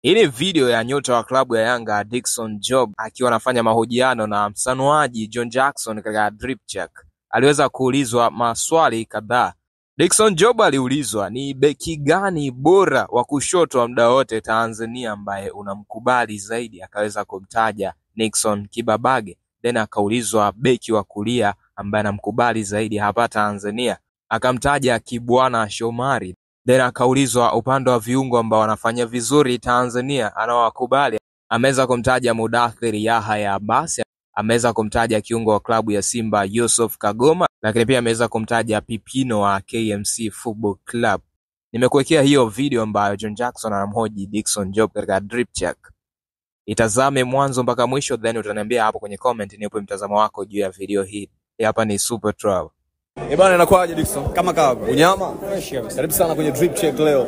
Hii ni video ya nyota wa klabu ya Yanga Dickson Job akiwa anafanya mahojiano na msanuaji John Jackson katika Drip Check. Aliweza kuulizwa maswali kadhaa. Dickson Job aliulizwa ni beki gani bora wa kushoto wa muda wote Tanzania ambaye unamkubali zaidi, akaweza kumtaja Nixon Kibabage. Then akaulizwa beki wa kulia ambaye anamkubali zaidi hapa Tanzania, akamtaja Kibwana Shomari. Then akaulizwa upande wa viungo ambao wanafanya vizuri Tanzania anawakubali, ameweza kumtaja Mudathir Yahya Abbas, ameweza kumtaja kiungo wa klabu ya Simba Yusuf Kagoma, lakini pia ameweza kumtaja Pipino wa KMC Football Club. Nimekuwekea hiyo video ambayo John Jackson anamhoji Dickson Job katika Drip Check. Itazame mwanzo mpaka mwisho, then utaniambia hapo kwenye comment nipe mtazamo wako juu ya video hii. Hapa ni Super Travel. Bana, inakuaje Dickson? Kama kawa. Unyama? Karibu sana kwenye Drip Check leo.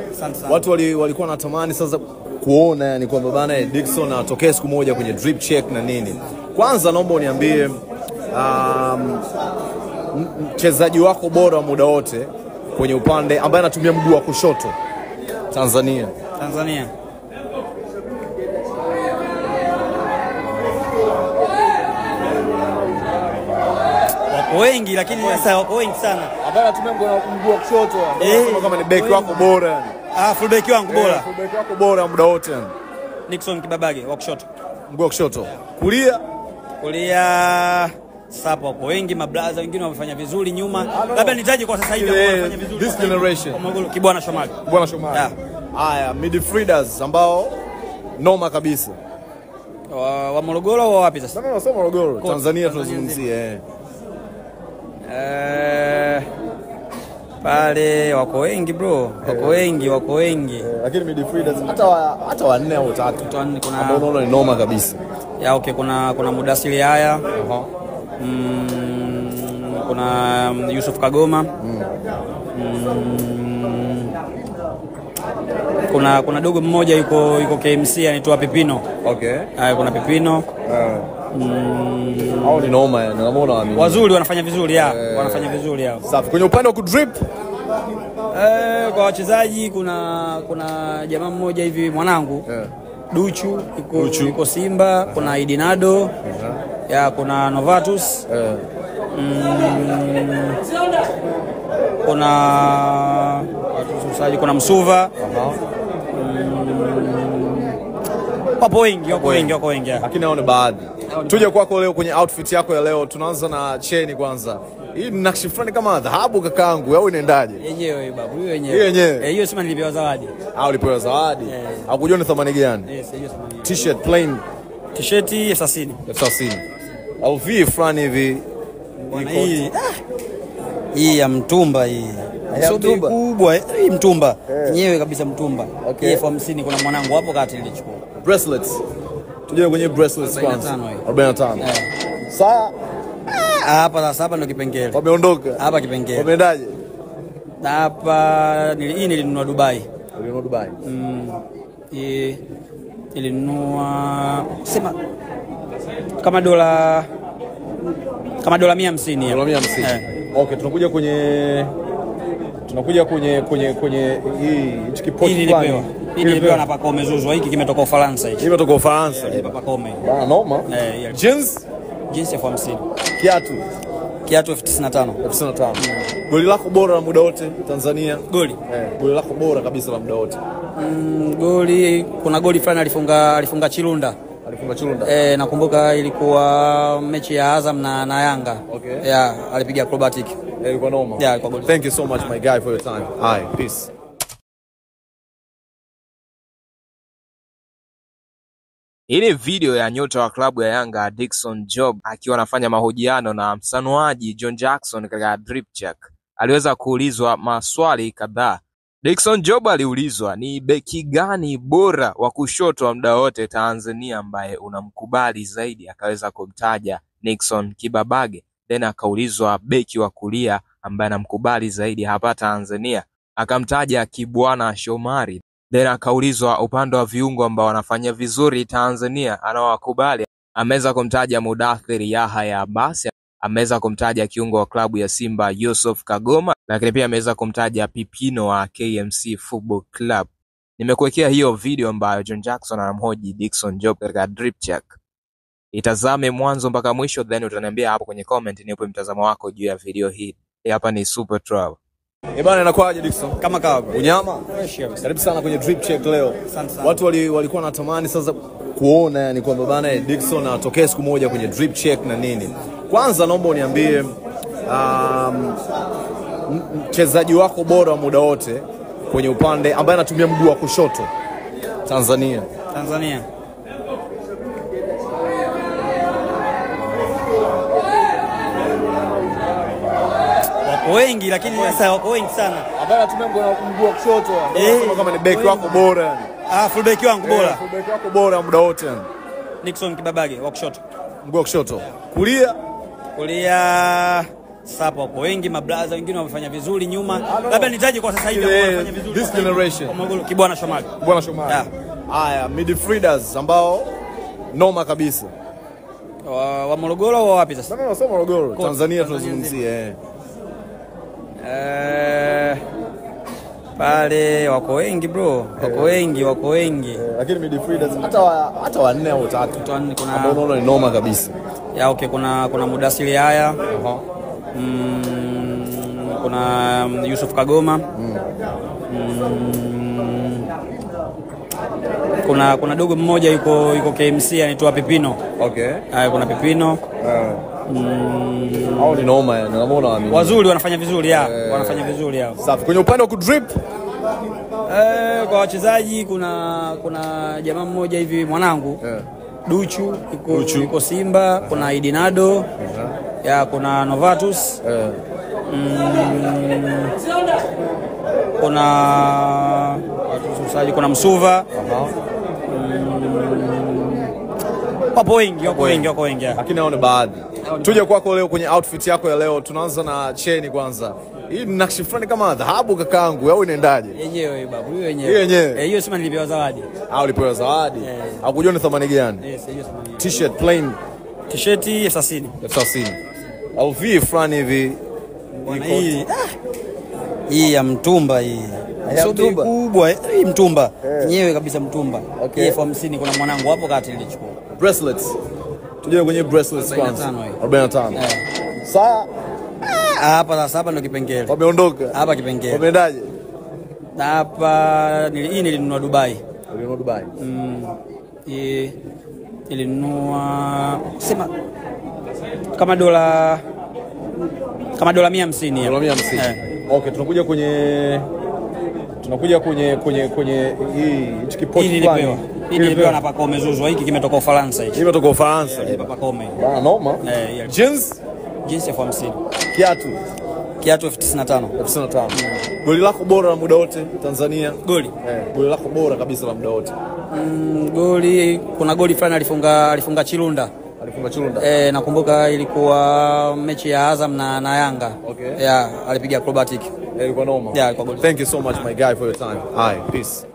Watu walikuwa wanatamani sasa kuona yani kwamba bana Dickson atokee siku moja kwenye Drip Check na nini. Kwanza naomba uniambie mchezaji wako bora wa muda wote kwenye upande ambaye anatumia mguu wa kushoto Tanzania. Wengi, lakini sasa wako wengi sana. Ambaye anatumia mguu wa kushoto kama ni beki wako bora yani. Full beki wangu bora. Full beki wako bora muda wote yani. Nixon Kibabage wa kushoto. Mguu wa kushoto. Kulia sapo wako wengi, mablaza wengine wamefanya vizuri nyuma. Labda nitaje kwa sasa hivi wamefanya vizuri. This generation. Kibwana Shomari. Haya, midfielders ambao noma kabisa. Wa Morogoro wa wapi sasa? Sio Morogoro, Tanzania tunazungumzia pale wako wengi bro, wako wengi. Lakini midfielders hata wanne au tatu. Kuna ambao unaona ni noma kabisa. Okay, kuna Mudathir haya. Kuna Yusuf Kagoma. Kuna dogo mmoja yuko KMC anaitwa Pipino. Okay. Kuna Pipino. Hao ni noma yani, unaona wazuri, wanafanya vizuri wanafanya vizuri hao. Safi. Kwenye upande wa kudrip kwa wachezaji kuna jamaa mmoja hivi mwanangu Duchu yuko Simba, kuna Idinado kuna Novatus kuna Msuva. Wapo wengi. Lakini hao ni baadhi. Tuje kwako leo kwenye outfit yako ya leo. Tunaanza na cheni kwanza. Hii ni nakshi fulani kama dhahabu kakaangu, au inaendaje? Yenyewe babu, yenyewe. Hiyo sema nilipewa zawadi. Ulipewa zawadi? Hakujua ni thamani gani? Yes, hiyo thamani. T-shirt plain. T-shirt 60. 60. LV fulani hivi. Hii ya mtumba hii. Sio kubwa, hii mtumba. Yenyewe kabisa mtumba. Okay. 50 kuna mwanangu hapo kati nilichukua. Bracelets. Tuje kwenye bracelets kwanza. 45. Hapa ndo kipengele. Wameondoka. Hapa kipengele. Wameendaje? Hapa nilinunua Dubai. Ulinunua Dubai? Nilinunua sema kama dola 150. Dola 150. Okay, tunakuja kwenye hii kipoti fulani. Hii nilipewa na Pacome Zouzoua. Hiki kimetoka Ufaransa hiki. Kimetoka Ufaransa. Pacome. Bana noma. Jeans ya 50. Kiatu 95. Goli lako bora la muda wote Tanzania? Goli lako bora kabisa la muda wote. Kuna goli fulani alifunga Chilunda. Nakumbuka ilikuwa mechi ya Azam na Yanga. Okay. Alipiga acrobatic. Ilikuwa noma. Ilikuwa goli. Thank you so much my guy for your time. Hi, peace. Hii ni video ya nyota wa klabu ya Yanga Dickson Job akiwa anafanya mahojiano na msanuaji John Jackson katika Drip Check. Aliweza kuulizwa maswali kadhaa. Dickson Job aliulizwa ni beki gani bora wa kushoto wa muda wote Tanzania ambaye unamkubali zaidi, akaweza kumtaja Nixon Kibabage. Then akaulizwa beki wa kulia ambaye anamkubali zaidi hapa Tanzania, akamtaja Kibwana Shomari. Then akaulizwa upande wa viungo ambao wanafanya vizuri Tanzania anawakubali, ameweza kumtaja Mudathir Yahya Abbas, ameweza kumtaja kiungo wa klabu ya Simba Yusuf Kagoma, lakini pia ameweza kumtaja Pipino wa KMC Football Club. Nimekuwekea hiyo video ambayo John Jackson anamhoji Dickson Job katika drip check. Itazame mwanzo mpaka mwisho, then utaniambia hapo kwenye comment nipe mtazamo wako juu ya video hii. Hapa ni Super Travel. Bana, inakuaje Dickson? Kama kawaida. Unyama? Fresh kabisa. Karibu sana kwenye drip check leo. Watu walikuwa wanatamani sasa kuona yani kwamba bana Dickson atokee siku moja kwenye drip check na nini. Kwanza naomba uniambie mchezaji wako bora wa muda wote kwenye upande ambaye anatumia mguu wa kushoto Tanzania. Wako wengi, lakini sasa wako wengi sana. Ambaye anatumia mguu wa kushoto. Kama ni beki wako bora yani. Full beki wangu bora. Full beki wako bora wa muda wote yani. Nixon Kibabage wa kushoto. Mguu wa kushoto. Kulia Sapo wako wengi, mablaza wengine wamefanya vizuri nyuma. Labda nitaje kwa sasa hivi wamefanya vizuri. This generation. Kibwana Shomali. Haya, midfielders ambao noma kabisa. Wa Morogoro wa wapi sasa? No, sio Morogoro. Tanzania tunazungumzia pale wako wengi bro. Wako wengi. Lakini midfielders hata wanne au tatu. Kuna ambao unaona ni noma kabisa. Okay, kuna Mudasiri haya. Kuna Yusuf Kagoma. Kuna dogo mmoja yuko KMC anaitwa Pipino. Okay. Kuna Pipino. Hao ni noma yani, unaona waamini. Wazuri wanafanya vizuri wanafanya vizuri hao. Safi. Kwenye upande wa kudrip kwa wachezaji kuna jamaa mmoja hivi mwanangu. Duchu yuko Simba, kuna Idinado. Kuna Novatus. Kuna Msuva. Wapo wengi. Lakini hao ni baadhi. Tuje kwako leo kwenye outfit yako ya leo. Tunaanza na cheni kwanza. Hii ni nakshi fulani kama dhahabu kakaangu, au inaendaje? Yenyewe babu, hiyo yenyewe. Hiyo sema nilipewa zawadi. Ulipewa zawadi? Hakujua ni thamani gani? Yes, hiyo thamani. T-shirt plain. T-shirt 60. Au vi fulani hivi. Bwana hii ya mtumba hii. Sio kubwa, hii mtumba. Yenyewe kabisa mtumba. Hii elfu 50 kuna mwanangu hapo kati nilichukua. Bracelets. Tuje kwenye bracelets kwanza. 45. Hapa ndo kipengele. Wameondoka. Hapa kipengele. Wameendaje? Hapa hii nilinunua Dubai. Ulinunua Dubai? Nilinunua sema kama dola 150 hapo. Dola 150. Okay, tunakuja kwenye hii kipoti fulani. Hii nilipewa na Pakome Zuzwa, hiki kimetoka Ufaransa hiki. Kimetoka Ufaransa. Pakome. Bana noma. Jeans elfu 50. Kiatu 95. Goli lako bora la muda wote Tanzania? Goli lako bora kabisa la muda wote. Kuna goli fulani alifunga Chilunda. Nakumbuka ilikuwa mechi ya Azam na Yanga. Okay. Alipiga acrobatic. Ilikuwa noma. Ilikuwa goli. Thank you so much my guy for your time. Peace.